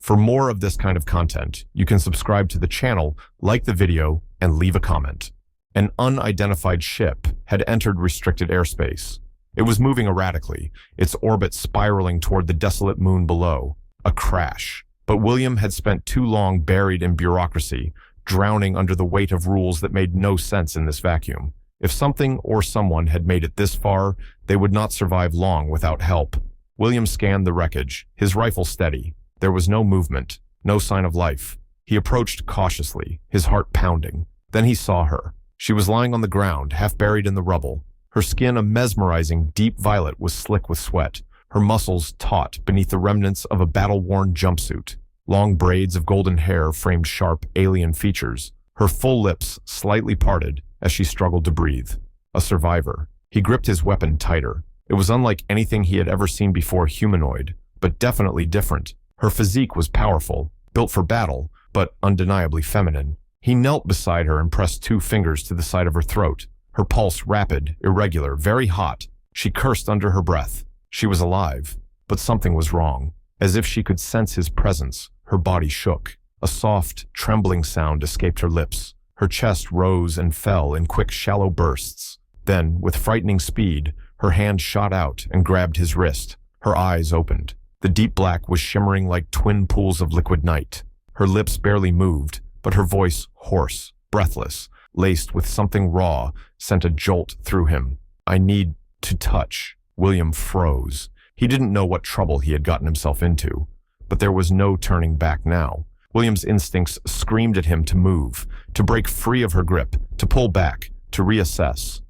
For more of this kind of content, you can subscribe to the channel, like the video, and leave a comment. An unidentified ship had entered restricted airspace. It was moving erratically, its orbit spiraling toward the desolate moon below. A crash. But William had spent too long buried in bureaucracy, drowning under the weight of rules that made no sense in this vacuum. If something or someone had made it this far, they would not survive long without help. William scanned the wreckage, his rifle steady. There was no movement, no sign of life. He approached cautiously, his heart pounding. Then he saw her. She was lying on the ground, half buried in the rubble. Her skin, a mesmerizing deep violet, was slick with sweat, her muscles taut beneath the remnants of a battle-worn jumpsuit. Long braids of golden hair framed sharp, alien features. Her full lips slightly parted as she struggled to breathe. A survivor. He gripped his weapon tighter. It was unlike anything he had ever seen before humanoid, but definitely different. Her physique was powerful, built for battle, but undeniably feminine. He knelt beside her and pressed 2 fingers to the side of her throat. Her pulse rapid, irregular, very hot. She cursed under her breath. She was alive, but something was wrong. As if she could sense his presence, her body shook. A soft, trembling sound escaped her lips. Her chest rose and fell in quick, shallow bursts. Then, with frightening speed, her hand shot out and grabbed his wrist. Her eyes opened. The deep black was shimmering like twin pools of liquid night. Her lips barely moved, but her voice, hoarse, breathless, laced with something raw, sent a jolt through him. "I need to touch." William froze. He didn't know what trouble he had gotten himself into, but there was no turning back now. William's instincts screamed at him to move, to break free of her grip, to pull back, to reassess.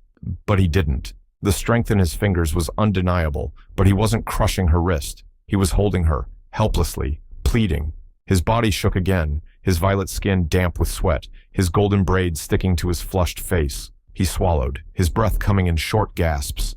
But he didn't. The strength in his fingers was undeniable, but he wasn't crushing her wrist. He was holding her, helplessly, pleading. His body shook again, his violet skin damp with sweat, his golden braids sticking to his flushed face. He swallowed, his breath coming in short gasps.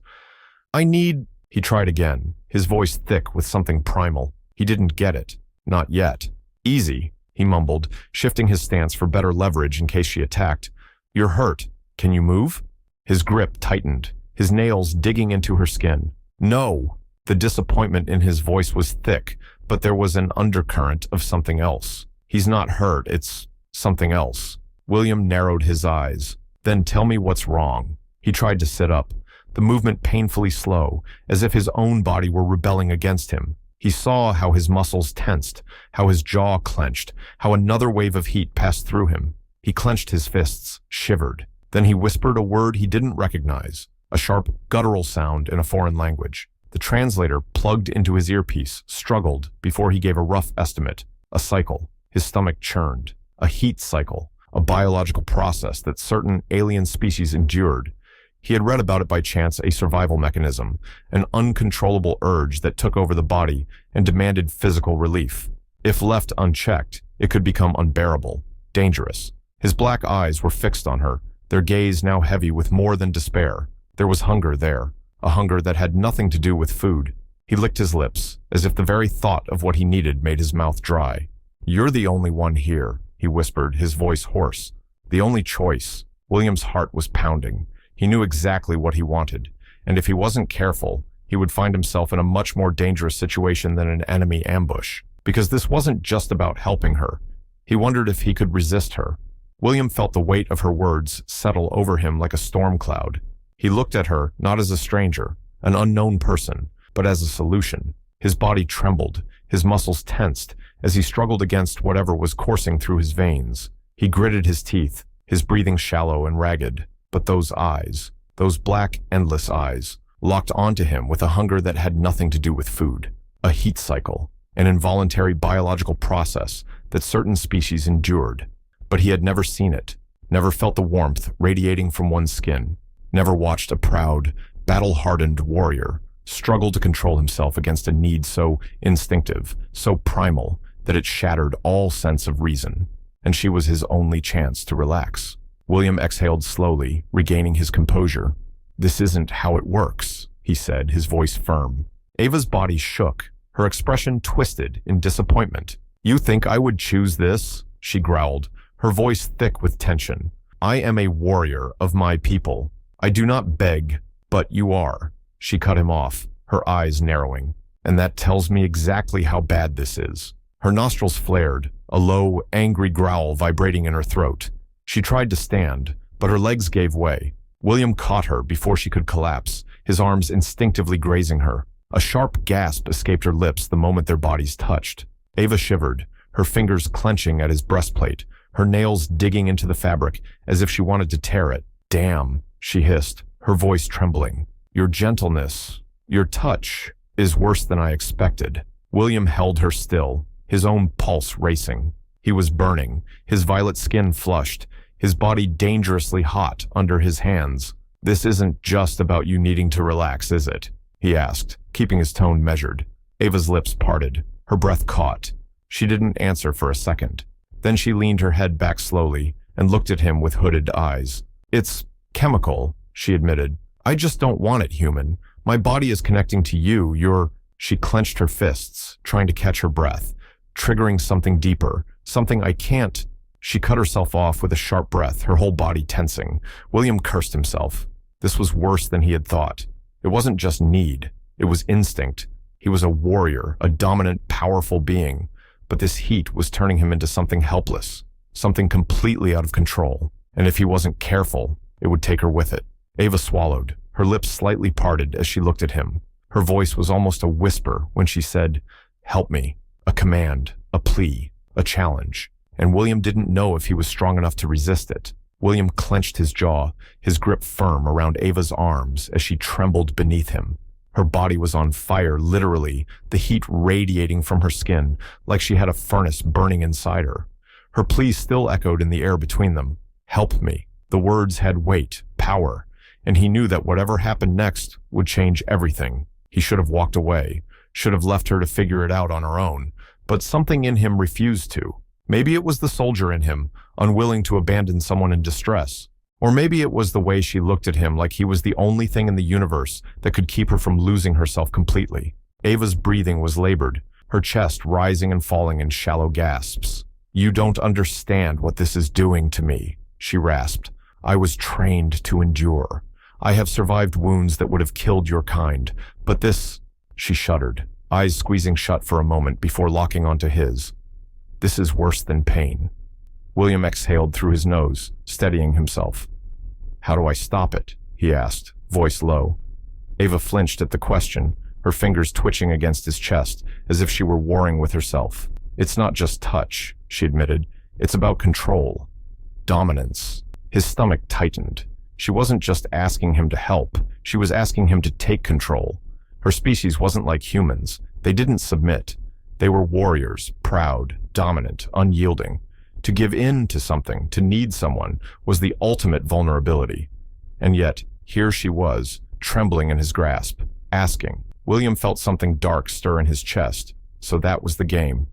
"I need—" He tried again, his voice thick with something primal. He didn't get it. Not yet. "Easy," he mumbled, shifting his stance for better leverage in case she attacked. "You're hurt. Can you move?" His grip tightened, his nails digging into her skin. "No!" The disappointment in his voice was thick, but there was an undercurrent of something else. "He's not hurt, it's something else." William narrowed his eyes. "Then tell me what's wrong." He tried to sit up, the movement painfully slow, as if his own body were rebelling against him. He saw how his muscles tensed, how his jaw clenched, how another wave of heat passed through him. He clenched his fists, shivered. Then he whispered a word he didn't recognize, a sharp, guttural sound in a foreign language. The translator, plugged into his earpiece, struggled before he gave a rough estimate. A cycle. His stomach churned. A heat cycle. A biological process that certain alien species endured. He had read about it by chance, a survival mechanism, an uncontrollable urge that took over the body and demanded physical relief. If left unchecked, it could become unbearable, dangerous. His black eyes were fixed on her, their gaze now heavy with more than despair. There was hunger there, a hunger that had nothing to do with food. He licked his lips, as if the very thought of what he needed made his mouth dry. "You're the only one here," he whispered, his voice hoarse. "The only choice." William's heart was pounding. He knew exactly what he wanted, and if he wasn't careful, he would find himself in a much more dangerous situation than an enemy ambush. Because this wasn't just about helping her. He wondered if he could resist her. William felt the weight of her words settle over him like a storm cloud. He looked at her not as a stranger, an unknown person, but as a solution. His body trembled, his muscles tensed, as he struggled against whatever was coursing through his veins. He gritted his teeth, his breathing shallow and ragged. But those eyes, those black, endless eyes, locked onto him with a hunger that had nothing to do with food. A heat cycle, an involuntary biological process that certain species endured. But he had never seen it, never felt the warmth radiating from one's skin, never watched a proud, battle-hardened warrior struggle to control himself against a need so instinctive, so primal, that it shattered all sense of reason. And she was his only chance to relax. William exhaled slowly, regaining his composure. "This isn't how it works," he said, his voice firm. Ava's body shook, her expression twisted in disappointment. "You think I would choose this?" she growled, her voice thick with tension. "I am a warrior of my people. I do not beg, but you are." She cut him off, her eyes narrowing. "And that tells me exactly how bad this is." Her nostrils flared, a low, angry growl vibrating in her throat. She tried to stand, but her legs gave way. William caught her before she could collapse, his arms instinctively grazing her. A sharp gasp escaped her lips the moment their bodies touched. Ava shivered, her fingers clenching at his breastplate, her nails digging into the fabric as if she wanted to tear it. "Damn," she hissed, her voice trembling. "Your gentleness, your touch, is worse than I expected." William held her still, his own pulse racing. He was burning, his violet skin flushed, his body dangerously hot under his hands. "This isn't just about you needing to relax, is it?" he asked, keeping his tone measured. Ava's lips parted, her breath caught. She didn't answer for a second. Then she leaned her head back slowly and looked at him with hooded eyes. "It's chemical," she admitted. "I just don't want it human. My body is connecting to you, you're—" She clenched her fists, trying to catch her breath, triggering something deeper, something I can't. She cut herself off with a sharp breath, her whole body tensing. William cursed himself. This was worse than he had thought. It wasn't just need, it was instinct. He was a warrior, a dominant, powerful being. But this heat was turning him into something helpless, something completely out of control. And if he wasn't careful, it would take her with it. Ava swallowed, her lips slightly parted as she looked at him. Her voice was almost a whisper when she said, "Help me." A command, a plea, a challenge. And William didn't know if he was strong enough to resist it. William clenched his jaw, his grip firm around Ava's arms as she trembled beneath him. Her body was on fire, literally, the heat radiating from her skin, like she had a furnace burning inside her. Her plea still echoed in the air between them. "Help me." The words had weight, power, and he knew that whatever happened next would change everything. He should have walked away, should have left her to figure it out on her own, but something in him refused to. Maybe it was the soldier in him, unwilling to abandon someone in distress. Or maybe it was the way she looked at him like he was the only thing in the universe that could keep her from losing herself completely. Ava's breathing was labored, her chest rising and falling in shallow gasps. "You don't understand what this is doing to me," she rasped. "I was trained to endure. I have survived wounds that would have killed your kind, but this—" She shuddered, eyes squeezing shut for a moment before locking onto his. "This is worse than pain." William exhaled through his nose, steadying himself. "How do I stop it?" he asked, voice low. Ava flinched at the question, her fingers twitching against his chest, as if she were warring with herself. "It's not just touch," she admitted. "It's about control. Dominance." His stomach tightened. She wasn't just asking him to help, she was asking him to take control. Her species wasn't like humans. They didn't submit. They were warriors, proud, dominant, unyielding. To give in to something, to need someone, was the ultimate vulnerability. And yet, here she was, trembling in his grasp, asking. William felt something dark stir in his chest. So that was the game.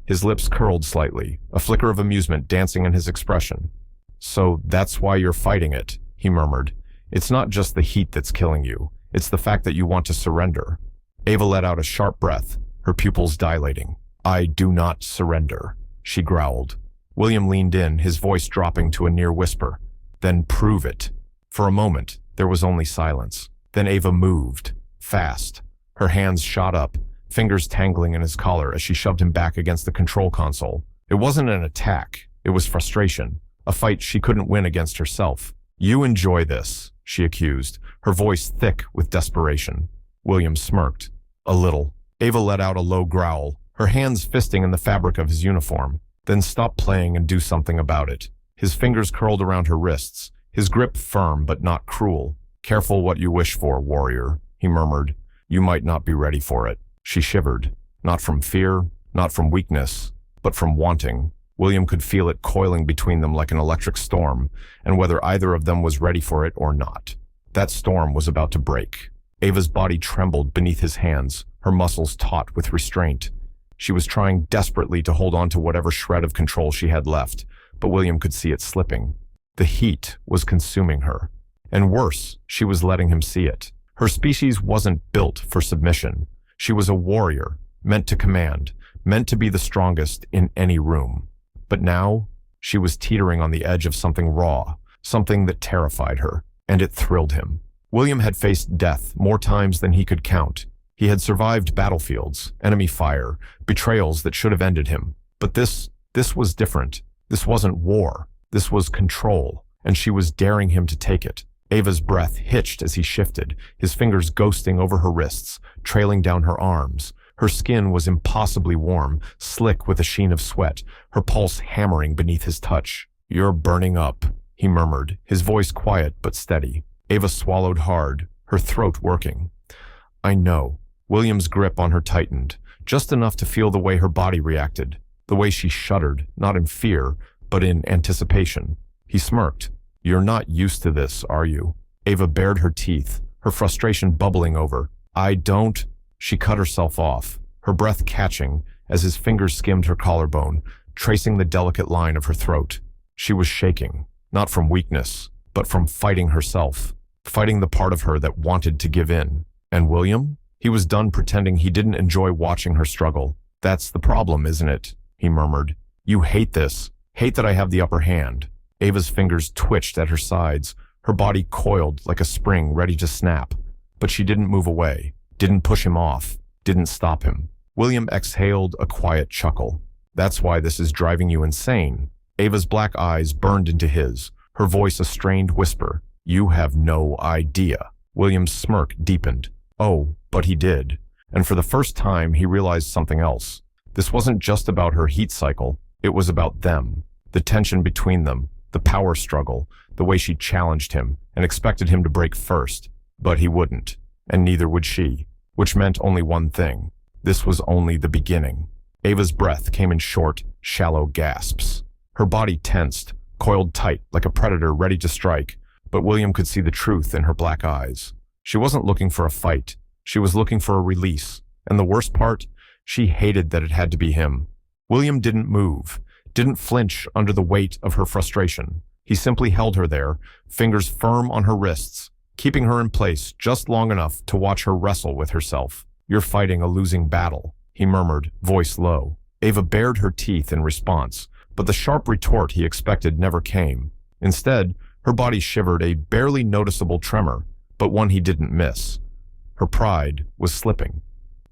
His lips curled slightly, a flicker of amusement dancing in his expression. "So that's why you're fighting it," he murmured. "It's not just the heat that's killing you. It's the fact that you want to surrender." Ava let out a sharp breath, her pupils dilating. "I do not surrender," she growled. William leaned in, his voice dropping to a near whisper. "Then prove it." For a moment, there was only silence. Then Ava moved, fast. Her hands shot up, fingers tangling in his collar as she shoved him back against the control console. It wasn't an attack, it was frustration, a fight she couldn't win against herself. "You enjoy this," she accused, her voice thick with desperation. William smirked. "A little." Ava let out a low growl, her hands fisting in the fabric of his uniform. "Then stop playing and do something about it." His fingers curled around her wrists, his grip firm but not cruel. "Careful what you wish for, warrior," he murmured. "You might not be ready for it." She shivered, not from fear, not from weakness, but from wanting. William could feel it coiling between them like an electric storm, and whether either of them was ready for it or not. That storm was about to break. Ava's body trembled beneath his hands, her muscles taut with restraint. She was trying desperately to hold on to whatever shred of control she had left, but William could see it slipping. The heat was consuming her. And worse, she was letting him see it. Her species wasn't built for submission. She was a warrior, meant to command, meant to be the strongest in any room. But now, she was teetering on the edge of something raw, something that terrified her, and it thrilled him. William had faced death more times than he could count. He had survived battlefields, enemy fire, betrayals that should have ended him. But this was different. This wasn't war. This was control, and she was daring him to take it. Ava's breath hitched as he shifted, his fingers ghosting over her wrists, trailing down her arms. Her skin was impossibly warm, slick with a sheen of sweat, her pulse hammering beneath his touch. "You're burning up," he murmured, his voice quiet but steady. Ava swallowed hard, her throat working. "I know." William's grip on her tightened, just enough to feel the way her body reacted, the way she shuddered, not in fear, but in anticipation. He smirked. "You're not used to this, are you?" Ava bared her teeth, her frustration bubbling over. "I don't—" She cut herself off, her breath catching as his fingers skimmed her collarbone, tracing the delicate line of her throat. She was shaking, not from weakness, but from fighting herself, fighting the part of her that wanted to give in. And William? He was done pretending he didn't enjoy watching her struggle. "That's the problem, isn't it?" he murmured. "You hate this, hate that I have the upper hand." Ava's fingers twitched at her sides, her body coiled like a spring ready to snap. But she didn't move away, didn't push him off, didn't stop him. William exhaled a quiet chuckle. "That's why this is driving you insane." Ava's black eyes burned into his, her voice a strained whisper. "You have no idea." William's smirk deepened. Oh, but he did. And for the first time, he realized something else. This wasn't just about her heat cycle. It was about them. The tension between them, the power struggle, the way she challenged him and expected him to break first. But he wouldn't, and neither would she, which meant only one thing. This was only the beginning. Ava's breath came in short, shallow gasps. Her body tensed, coiled tight like a predator ready to strike, but William could see the truth in her black eyes. She wasn't looking for a fight. She was looking for a release. And the worst part, she hated that it had to be him. William didn't move, didn't flinch under the weight of her frustration. He simply held her there, fingers firm on her wrists, keeping her in place just long enough to watch her wrestle with herself. "You're fighting a losing battle," he murmured, voice low. Ava bared her teeth in response, but the sharp retort he expected never came. Instead, her body shivered a barely noticeable tremor, but one he didn't miss. Her pride was slipping.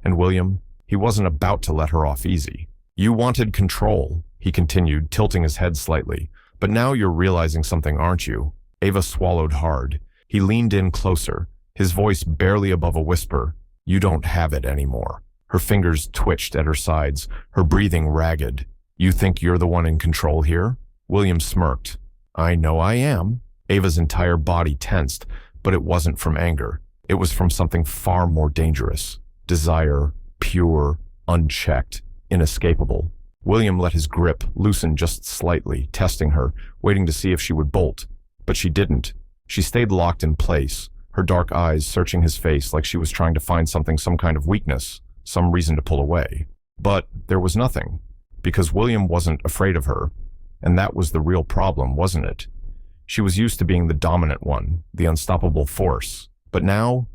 And William, he wasn't about to let her off easy. "You wanted control," he continued, tilting his head slightly. "But now you're realizing something, aren't you?" Ava swallowed hard. He leaned in closer, his voice barely above a whisper. "You don't have it anymore." Her fingers twitched at her sides, her breathing ragged. "You think you're the one in control here?" William smirked. "I know I am." Ava's entire body tensed, but it wasn't from anger. It was from something far more dangerous. Desire, pure, unchecked, inescapable. William let his grip loosen just slightly, testing her, waiting to see if she would bolt. But she didn't. She stayed locked in place, her dark eyes searching his face like she was trying to find something, some kind of weakness, some reason to pull away. But there was nothing, because William wasn't afraid of her. And that was the real problem, wasn't it? She was used to being the dominant one, the unstoppable force. But now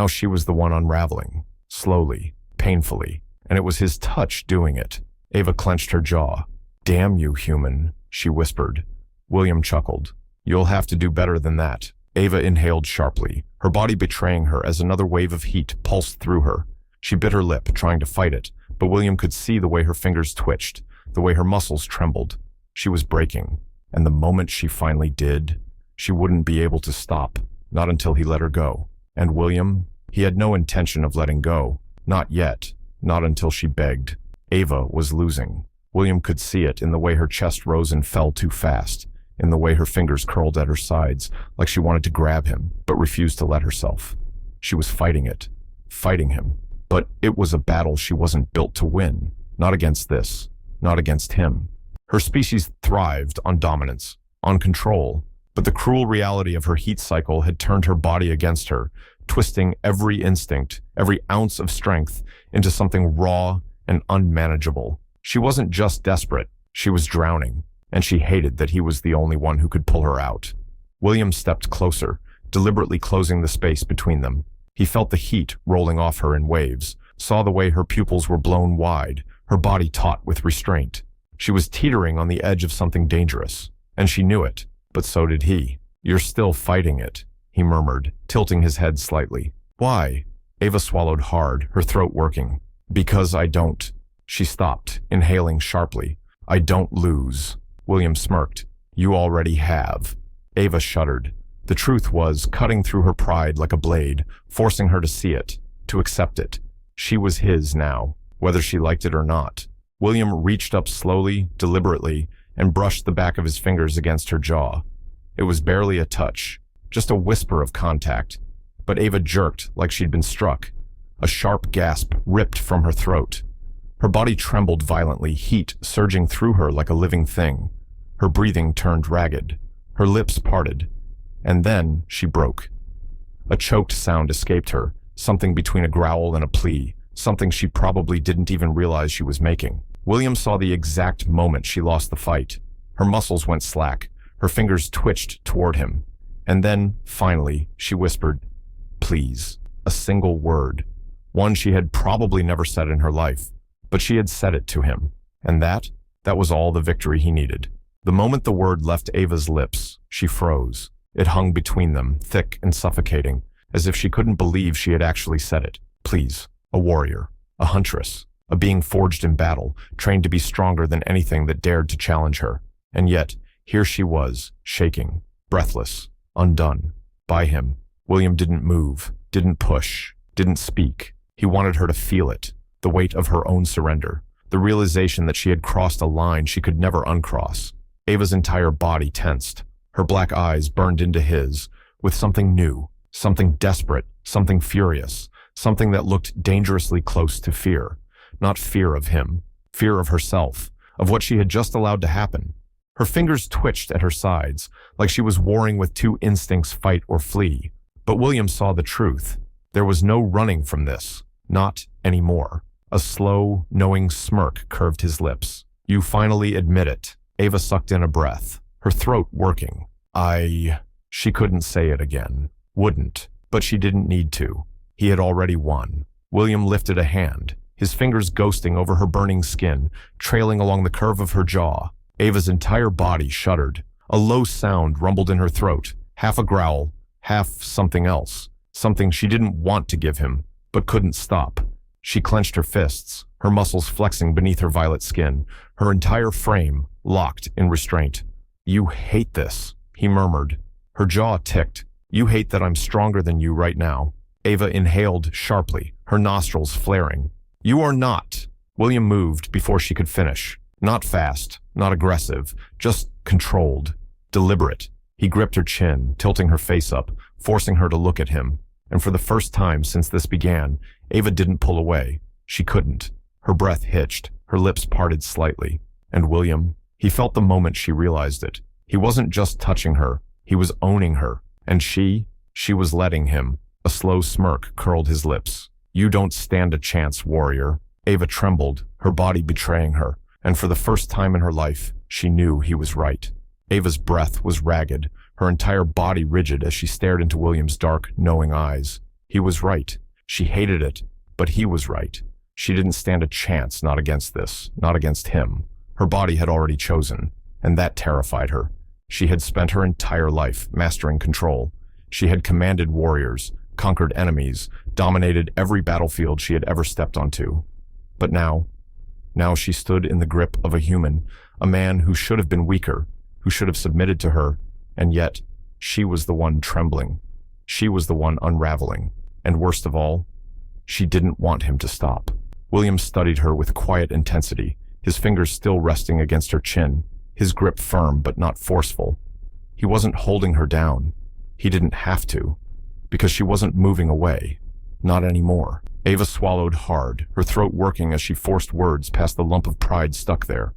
she was the one unraveling, slowly, painfully, and it was his touch doing it. Ava clenched her jaw. "Damn you, human," she whispered. William chuckled. "You'll have to do better than that." Ava inhaled sharply, her body betraying her as another wave of heat pulsed through her. She bit her lip, trying to fight it, but William could see the way her fingers twitched, the way her muscles trembled. She was breaking, and the moment she finally did, she wouldn't be able to stop, not until he let her go. And William, he had no intention of letting go. Not yet, not until she begged. Ava was losing. William could see it in the way her chest rose and fell too fast, in the way her fingers curled at her sides, like she wanted to grab him, but refused to let herself. She was fighting it, fighting him. But it was a battle she wasn't built to win. Not against this, not against him. Her species thrived on dominance, on control, but the cruel reality of her heat cycle had turned her body against her, twisting every instinct, every ounce of strength into something raw and unmanageable. She wasn't just desperate, she was drowning, and she hated that he was the only one who could pull her out. William stepped closer, deliberately closing the space between them. He felt the heat rolling off her in waves, saw the way her pupils were blown wide, her body taut with restraint. She was teetering on the edge of something dangerous, and she knew it, but so did he. "You're still fighting it," he murmured, tilting his head slightly. "Why?" Ava swallowed hard, her throat working. Because I don't. She stopped, inhaling sharply. I don't lose. William smirked. You already have. Ava shuddered. The truth was cutting through her pride like a blade, forcing her to see it, to accept it. She was his now, whether she liked it or not. William reached up slowly, deliberately, and brushed the back of his fingers against her jaw. It was barely a touch, just a whisper of contact. But Ava jerked like she'd been struck. A sharp gasp ripped from her throat. Her body trembled violently, heat surging through her like a living thing. Her breathing turned ragged. Her lips parted. And then she broke. A choked sound escaped her, something between a growl and a plea, something she probably didn't even realize she was making. William saw the exact moment she lost the fight. Her muscles went slack. Her fingers twitched toward him. And then, finally, she whispered, "Please." A single word. One she had probably never said in her life. But she had said it to him. And that was all the victory he needed. The moment the word left Ava's lips, she froze. It hung between them, thick and suffocating, as if she couldn't believe she had actually said it. Please. A warrior. A huntress. A being forged in battle, trained to be stronger than anything that dared to challenge her. And yet, here she was, shaking, breathless, undone. By him. William didn't move, didn't push, didn't speak. He wanted her to feel it, the weight of her own surrender, the realization that she had crossed a line she could never uncross. Ava's entire body tensed. Her black eyes burned into his, with something new, something desperate, something furious, something that looked dangerously close to fear. Not fear of him, fear of herself, of what she had just allowed to happen. Her fingers twitched at her sides, like she was warring with two instincts, fight or flee. But William saw the truth. There was no running from this. Not anymore. A slow, knowing smirk curved his lips. You finally admit it. Ava sucked in a breath, her throat working. She couldn't say it again. Wouldn't. But she didn't need to. He had already won. William lifted a hand, his fingers ghosting over her burning skin, trailing along the curve of her jaw. Ava's entire body shuddered. A low sound rumbled in her throat, half a growl, half something else, something she didn't want to give him, but couldn't stop. She clenched her fists, her muscles flexing beneath her violet skin, her entire frame locked in restraint. You hate this, he murmured. Her jaw ticked. You hate that I'm stronger than you right now. Ava inhaled sharply, her nostrils flaring. You are not. William moved before she could finish. Not fast, not aggressive, just controlled, deliberate. He gripped her chin, tilting her face up, forcing her to look at him. And for the first time since this began, Ava didn't pull away. She couldn't. Her breath hitched, her lips parted slightly. And William, he felt the moment she realized it. He wasn't just touching her, he was owning her. And she was letting him. A slow smirk curled his lips. You don't stand a chance, warrior. Ava trembled, her body betraying her. And for the first time in her life, she knew he was right. Ava's breath was ragged, her entire body rigid as she stared into William's dark, knowing eyes. He was right. She hated it, but he was right. She didn't stand a chance, not against this, not against him. Her body had already chosen, and that terrified her. She had spent her entire life mastering control. She had commanded warriors, conquered enemies, dominated every battlefield she had ever stepped onto. But now she stood in the grip of a human, a man who should have been weaker, who should have submitted to her, and yet she was the one trembling. She was the one unraveling. And worst of all, she didn't want him to stop. William studied her with quiet intensity, his fingers still resting against her chin, his grip firm but not forceful. He wasn't holding her down. He didn't have to, because she wasn't moving away. Not anymore. Ava swallowed hard, her throat working as she forced words past the lump of pride stuck there.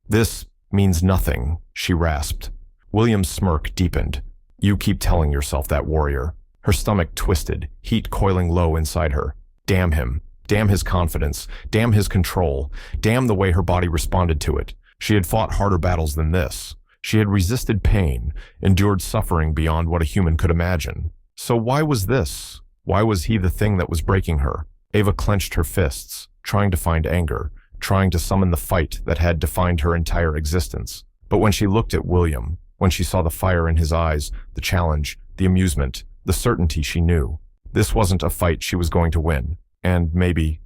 This means nothing, she rasped. William's smirk deepened. You keep telling yourself that, warrior. Her stomach twisted, heat coiling low inside her. Damn him. Damn his confidence. Damn his control. Damn the way her body responded to it. She had fought harder battles than this. She had resisted pain, endured suffering beyond what a human could imagine. So why was this? Why was he the thing that was breaking her? Ava clenched her fists, trying to find anger, trying to summon the fight that had defined her entire existence. But when she looked at William, when she saw the fire in his eyes, the challenge, the amusement, the certainty she knew, This wasn't a fight she was going to win. And maybe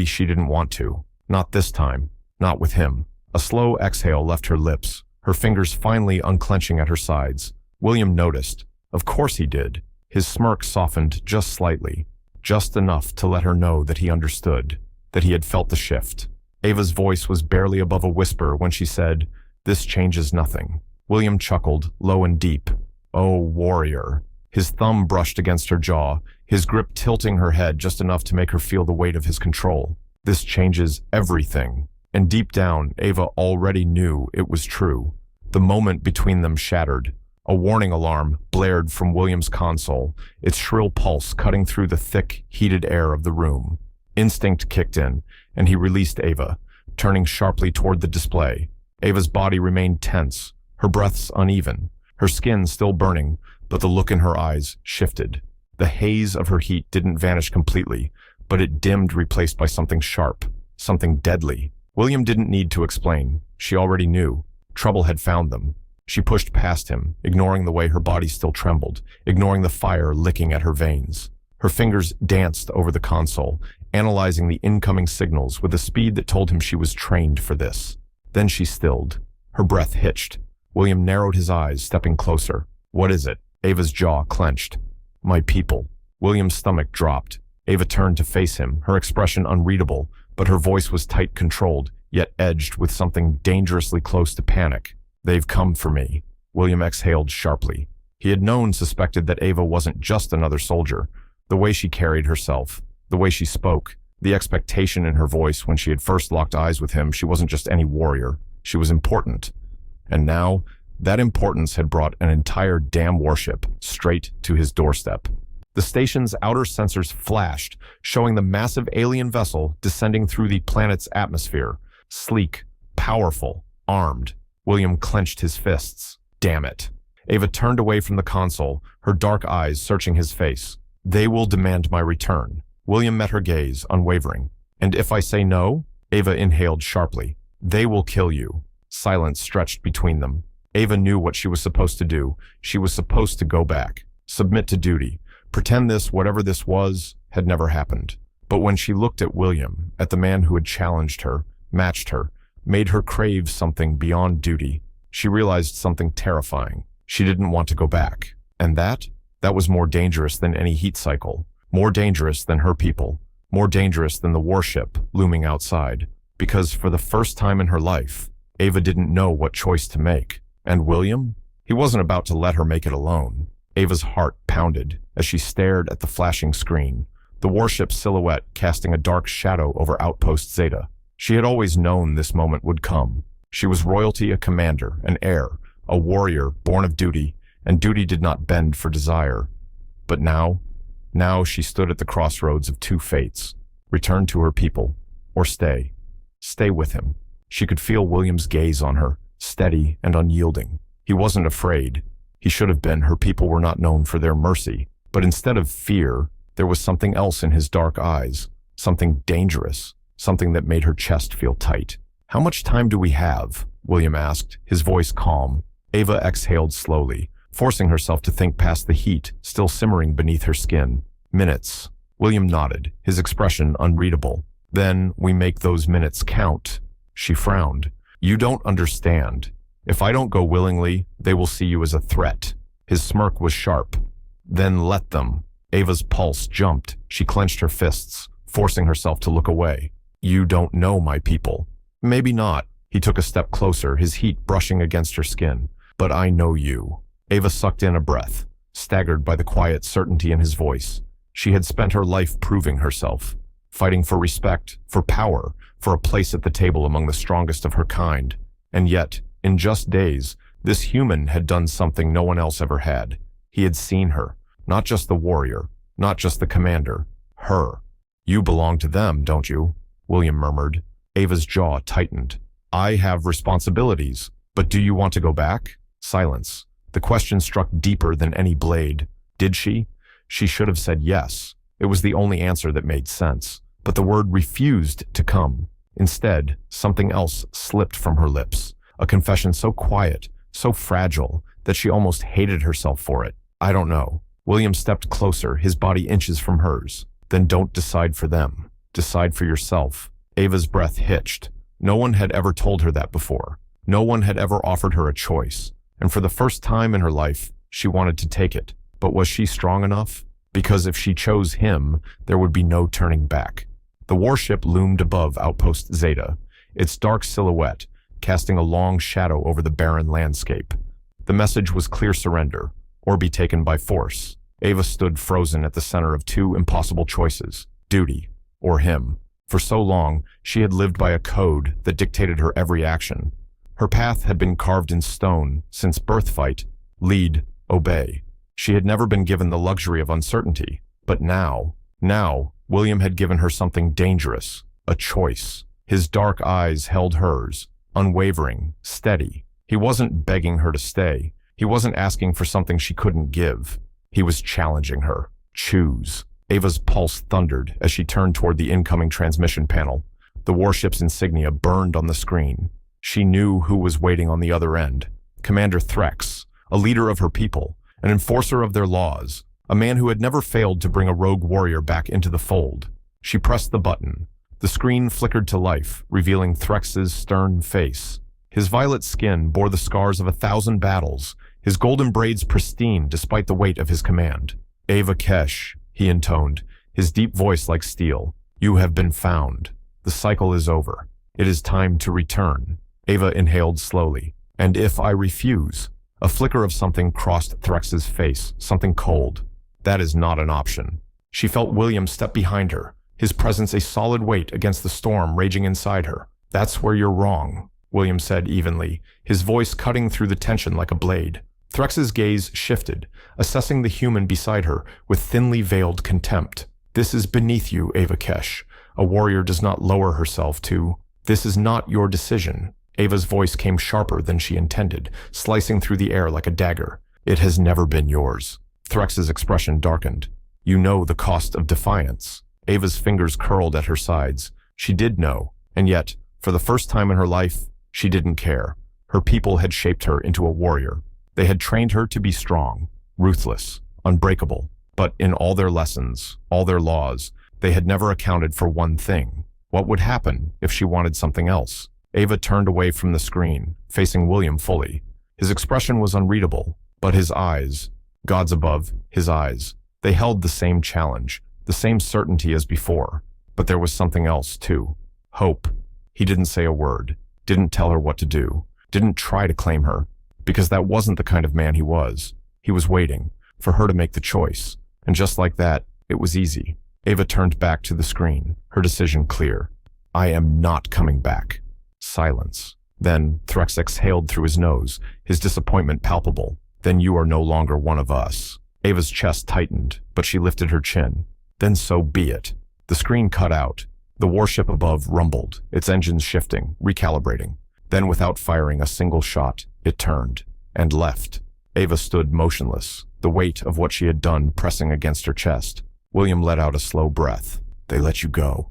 she didn't want to. Not this time. Not with him. A slow exhale left her lips, her fingers finally unclenching at her sides. William noticed. Of course he did. His smirk softened just slightly, just enough to let her know that he understood, that he had felt the shift. Ava's voice was barely above a whisper when she said, "This changes nothing." William chuckled, low and deep. "Oh, warrior." His thumb brushed against her jaw, his grip tilting her head just enough to make her feel the weight of his control. "This changes everything." And deep down, Ava already knew it was true. The moment between them shattered. A warning alarm blared from William's console, its shrill pulse cutting through the thick, heated air of the room. Instinct kicked in, and he released Ava, turning sharply toward the display. Ava's body remained tense, her breaths uneven, her skin still burning, but the look in her eyes shifted. The haze of her heat didn't vanish completely, but it dimmed, replaced by something sharp, something deadly. William didn't need to explain. She already knew. Trouble had found them. She pushed past him, ignoring the way her body still trembled, ignoring the fire licking at her veins. Her fingers danced over the console, analyzing the incoming signals with a speed that told him she was trained for this. Then she stilled. Her breath hitched. William narrowed his eyes, stepping closer. "What is it?" Ava's jaw clenched. "My people." William's stomach dropped. Ava turned to face him, her expression unreadable, but her voice was tight, controlled, yet edged with something dangerously close to panic. "They've come for me." William exhaled sharply. He had suspected that Ava wasn't just another soldier. The way she carried herself, the way she spoke, the expectation in her voice when she had first locked eyes with him, she wasn't just any warrior. She was important. And now, that importance had brought an entire damn warship straight to his doorstep. The station's outer sensors flashed, showing the massive alien vessel descending through the planet's atmosphere. Sleek, powerful, armed. William clenched his fists. Damn it. Ava turned away from the console, her dark eyes searching his face. "They will demand my return." William met her gaze, unwavering. "And if I say no?" Ava inhaled sharply. "They will kill you." Silence stretched between them. Ava knew what she was supposed to do. She was supposed to go back, submit to duty, pretend this, whatever this was, had never happened. But when she looked at William, at the man who had challenged her, matched her, made her crave something beyond duty, she realized something terrifying. She didn't want to go back. And that was more dangerous than any heat cycle, more dangerous than her people, more dangerous than the warship looming outside. Because for the first time in her life, Ava didn't know what choice to make. And William? He wasn't about to let her make it alone. Ava's heart pounded as she stared at the flashing screen, the warship's silhouette casting a dark shadow over Outpost Zeta. She had always known this moment would come. She was royalty, a commander, an heir, a warrior born of duty, and duty did not bend for desire. But now she stood at the crossroads of two fates: return to her people, or stay with him. She could feel William's gaze on her, steady and unyielding. He wasn't afraid. He should have been. Her people were not known for their mercy. But instead of fear, there was something else in his dark eyes, something dangerous, something that made her chest feel tight. "How much time do we have?" William asked, his voice calm. Ava exhaled slowly, forcing herself to think past the heat still simmering beneath her skin. "Minutes." William nodded, his expression unreadable. "Then we make those minutes count." She frowned. "You don't understand. If I don't go willingly, they will see you as a threat." His smirk was sharp. "Then let them." Ava's pulse jumped. She clenched her fists, forcing herself to look away. "You don't know my people." "Maybe not." He took a step closer, his heat brushing against her skin. "But I know you." Ava sucked in a breath, staggered by the quiet certainty in his voice. She had spent her life proving herself, fighting for respect, for power, for a place at the table among the strongest of her kind. And yet, in just days, this human had done something no one else ever had. He had seen her, not just the warrior, not just the commander, her. "You belong to them, don't you?" William murmured. Ava's jaw tightened. "I have responsibilities, but do you want to go back?" Silence. The question struck deeper than any blade. Did she? She should have said yes. It was the only answer that made sense. But the word refused to come. Instead, something else slipped from her lips. A confession so quiet, so fragile, that she almost hated herself for it. "I don't know." William stepped closer, his body inches from hers. Then don't decide for them. Decide for yourself. Ava's breath hitched. No one had ever told her that before. No one had ever offered her a choice. And for the first time in her life, she wanted to take it. But was she strong enough? Because if she chose him, there would be no turning back. The warship loomed above Outpost Zeta, its dark silhouette casting a long shadow over the barren landscape. The message was clear: surrender, or be taken by force. Ava stood frozen at the center of two impossible choices: duty or him. For so long, she had lived by a code that dictated her every action. Her path had been carved in stone since birthright: lead, obey. She had never been given the luxury of uncertainty. But now, William had given her something dangerous, a choice. His dark eyes held hers, unwavering, steady. He wasn't begging her to stay. He wasn't asking for something she couldn't give. He was challenging her. Choose. Ava's pulse thundered as she turned toward the incoming transmission panel. The warship's insignia burned on the screen. She knew who was waiting on the other end. Commander Threx, a leader of her people, an enforcer of their laws, a man who had never failed to bring a rogue warrior back into the fold. She pressed the button. The screen flickered to life, revealing Threx's stern face. His violet skin bore the scars of 1,000 battles, his golden braids pristine despite the weight of his command. "Ava Kesh," he intoned, his deep voice like steel. "You have been found. The cycle is over. It is time to return." Ava inhaled slowly. "And if I refuse?" A flicker of something crossed Threx's face, something cold. "That is not an option." She felt William step behind her, his presence a solid weight against the storm raging inside her. "That's where you're wrong," William said evenly, his voice cutting through the tension like a blade. Threx's gaze shifted, assessing the human beside her with thinly veiled contempt. "This is beneath you, Ava Kesh. A warrior does not lower herself to. This is not your decision." Ava's voice came sharper than she intended, slicing through the air like a dagger. "It has never been yours." Threx's expression darkened. "You know the cost of defiance." Ava's fingers curled at her sides. She did know, and yet, for the first time in her life, she didn't care. Her people had shaped her into a warrior. They had trained her to be strong, ruthless, unbreakable. But in all their lessons, all their laws, they had never accounted for one thing. What would happen if she wanted something else? Ava turned away from the screen, facing William fully. His expression was unreadable, but his eyes, gods above, his eyes, they held the same challenge, the same certainty as before. But there was something else, too. Hope. He didn't say a word, didn't tell her what to do, didn't try to claim her, because that wasn't the kind of man he was. He was waiting for her to make the choice. And just like that, it was easy. Ava turned back to the screen, her decision clear. "I am not coming back." Silence. Then Threx exhaled through his nose, his disappointment palpable. "Then you are no longer one of us." Ava's chest tightened, but she lifted her chin. "Then so be it." The screen cut out. The warship above rumbled, its engines shifting, recalibrating. Then, without firing a single shot, it turned and left. Ava stood motionless, the weight of what she had done pressing against her chest. William let out a slow breath. "They let you go."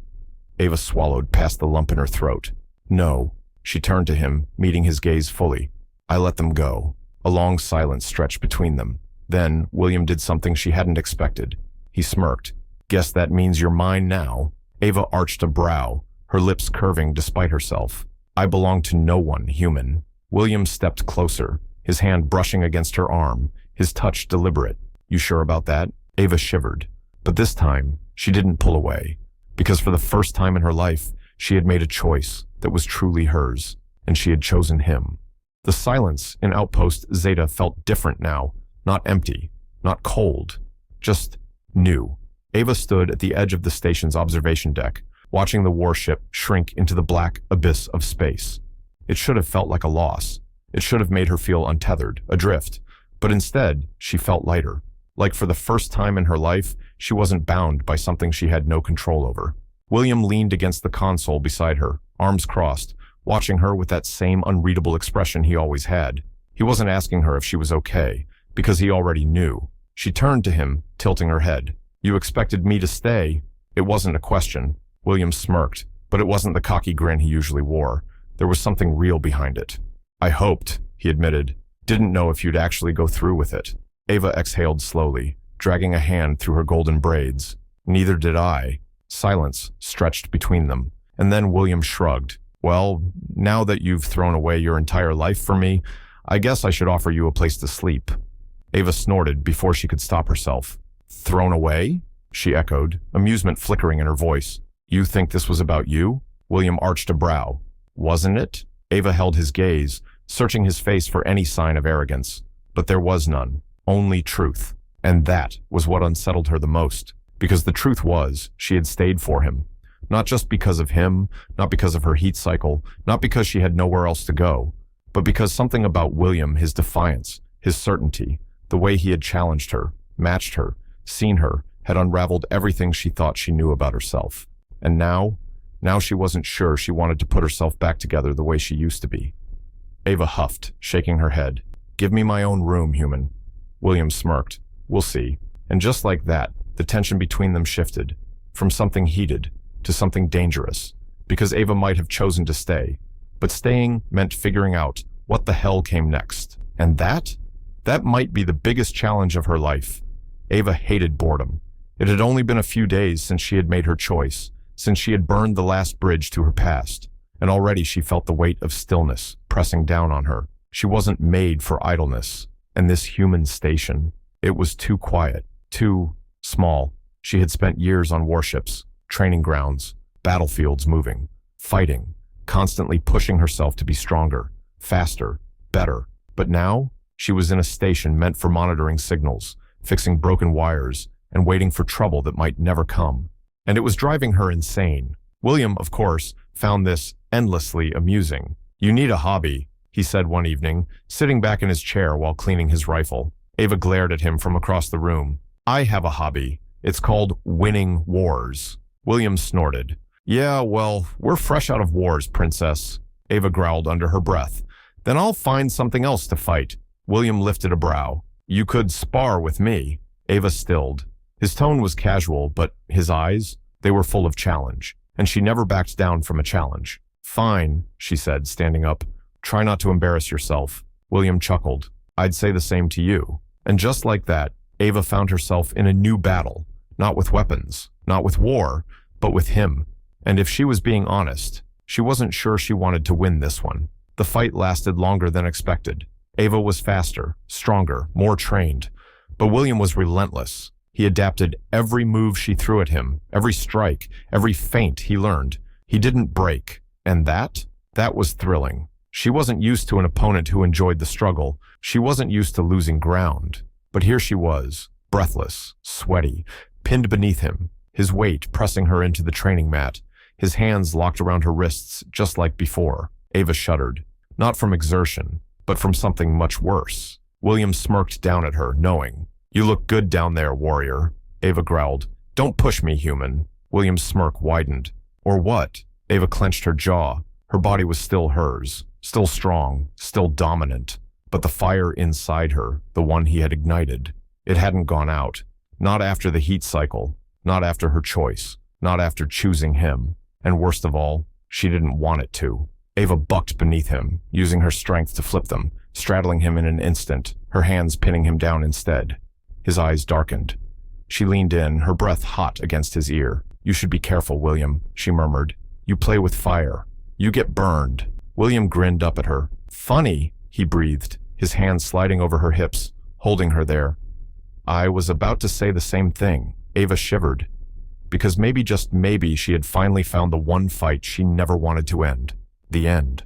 Ava swallowed past the lump in her throat. "No." She turned to him, meeting his gaze fully. "I let them go." A long silence stretched between them. Then William did something she hadn't expected. He smirked. "Guess that means you're mine now." Ava arched a brow, her lips curving despite herself. "I belong to no one human." William stepped closer, his hand brushing against her arm, his touch deliberate. "You sure about that?" Ava shivered. But this time, she didn't pull away, because for the first time in her life, she had made a choice that was truly hers, and she had chosen him. The silence in Outpost Zeta felt different now, not empty, not cold, just new. Ava stood at the edge of the station's observation deck, watching the warship shrink into the black abyss of space. It should have felt like a loss. It should have made her feel untethered, adrift. But instead, she felt lighter. Like for the first time in her life, she wasn't bound by something she had no control over. William leaned against the console beside her, arms crossed, watching her with that same unreadable expression he always had. He wasn't asking her if she was okay, because he already knew. She turned to him, tilting her head. "You expected me to stay?" It wasn't a question. William smirked, but it wasn't the cocky grin he usually wore. There was something real behind it. "I hoped," he admitted. "Didn't know if you'd actually go through with it." Ava exhaled slowly. dragging a hand through her golden braids. Neither did I. Silence stretched between them, and then William shrugged. Well, now that you've thrown away your entire life for me, I guess I should offer you a place to sleep. Ava snorted before she could stop herself. Thrown away? She echoed, amusement flickering in her voice. You think this was about you? William arched a brow. Wasn't it? Ava held his gaze, searching his face for any sign of arrogance. But there was none, only truth. And that was what unsettled her the most, because the truth was she had stayed for him. Not just because of him, not because of her heat cycle, not because she had nowhere else to go, but because something about William, his defiance, his certainty, the way he had challenged her, matched her, seen her, had unraveled everything she thought she knew about herself. And now she wasn't sure she wanted to put herself back together the way she used to be. Ava huffed, shaking her head. Give me my own room, human. William smirked. We'll see. And just like that, the tension between them shifted, from something heated to something dangerous, because Ava might have chosen to stay, but staying meant figuring out what the hell came next. And that might be the biggest challenge of her life. Ava hated boredom. It had only been a few days since she had made her choice, since she had burned the last bridge to her past, and already she felt the weight of stillness pressing down on her. She wasn't made for idleness, and this human station, it was too quiet, too small. She had spent years on warships, training grounds, battlefields moving, fighting, constantly pushing herself to be stronger, faster, better. But now, she was in a station meant for monitoring signals, fixing broken wires, and waiting for trouble that might never come. And it was driving her insane. William, of course, found this endlessly amusing. You need a hobby, he said one evening, sitting back in his chair while cleaning his rifle. Ava glared at him from across the room. I have a hobby. It's called winning wars. William snorted. Yeah, well, we're fresh out of wars, princess. Ava growled under her breath. Then I'll find something else to fight. William lifted a brow. You could spar with me. Ava stilled. His tone was casual, but his eyes, they were full of challenge, and she never backed down from a challenge. Fine, she said, standing up. Try not to embarrass yourself. William chuckled. I'd say the same to you. And just like that, Ava found herself in a new battle, not with weapons, not with war, but with him. And if she was being honest, she wasn't sure she wanted to win this one. The fight lasted longer than expected. Ava was faster, stronger, more trained, but William was relentless. He adapted every move she threw at him, every strike, every feint he learned. He didn't break. And that was thrilling. She wasn't used to an opponent who enjoyed the struggle. She wasn't used to losing ground. But here she was, breathless, sweaty, pinned beneath him, his weight pressing her into the training mat, his hands locked around her wrists just like before. Ava shuddered, not from exertion, but from something much worse. William smirked down at her, knowing. You look good down there, warrior. Ava growled. Don't push me, human. William's smirk widened. Or what? Ava clenched her jaw. Her body was still hers, still strong, still dominant. But the fire inside her, the one he had ignited, it hadn't gone out. Not after the heat cycle, not after her choice, not after choosing him. And worst of all, she didn't want it to. Ava bucked beneath him, using her strength to flip them, straddling him in an instant, her hands pinning him down instead. His eyes darkened. She leaned in, her breath hot against his ear. You should be careful, William, she murmured. You play with fire. You get burned. William grinned up at her. Funny, he breathed, his hands sliding over her hips, holding her there. I was about to say the same thing. Ava shivered. Because maybe, just maybe, she had finally found the one fight she never wanted to end. The end.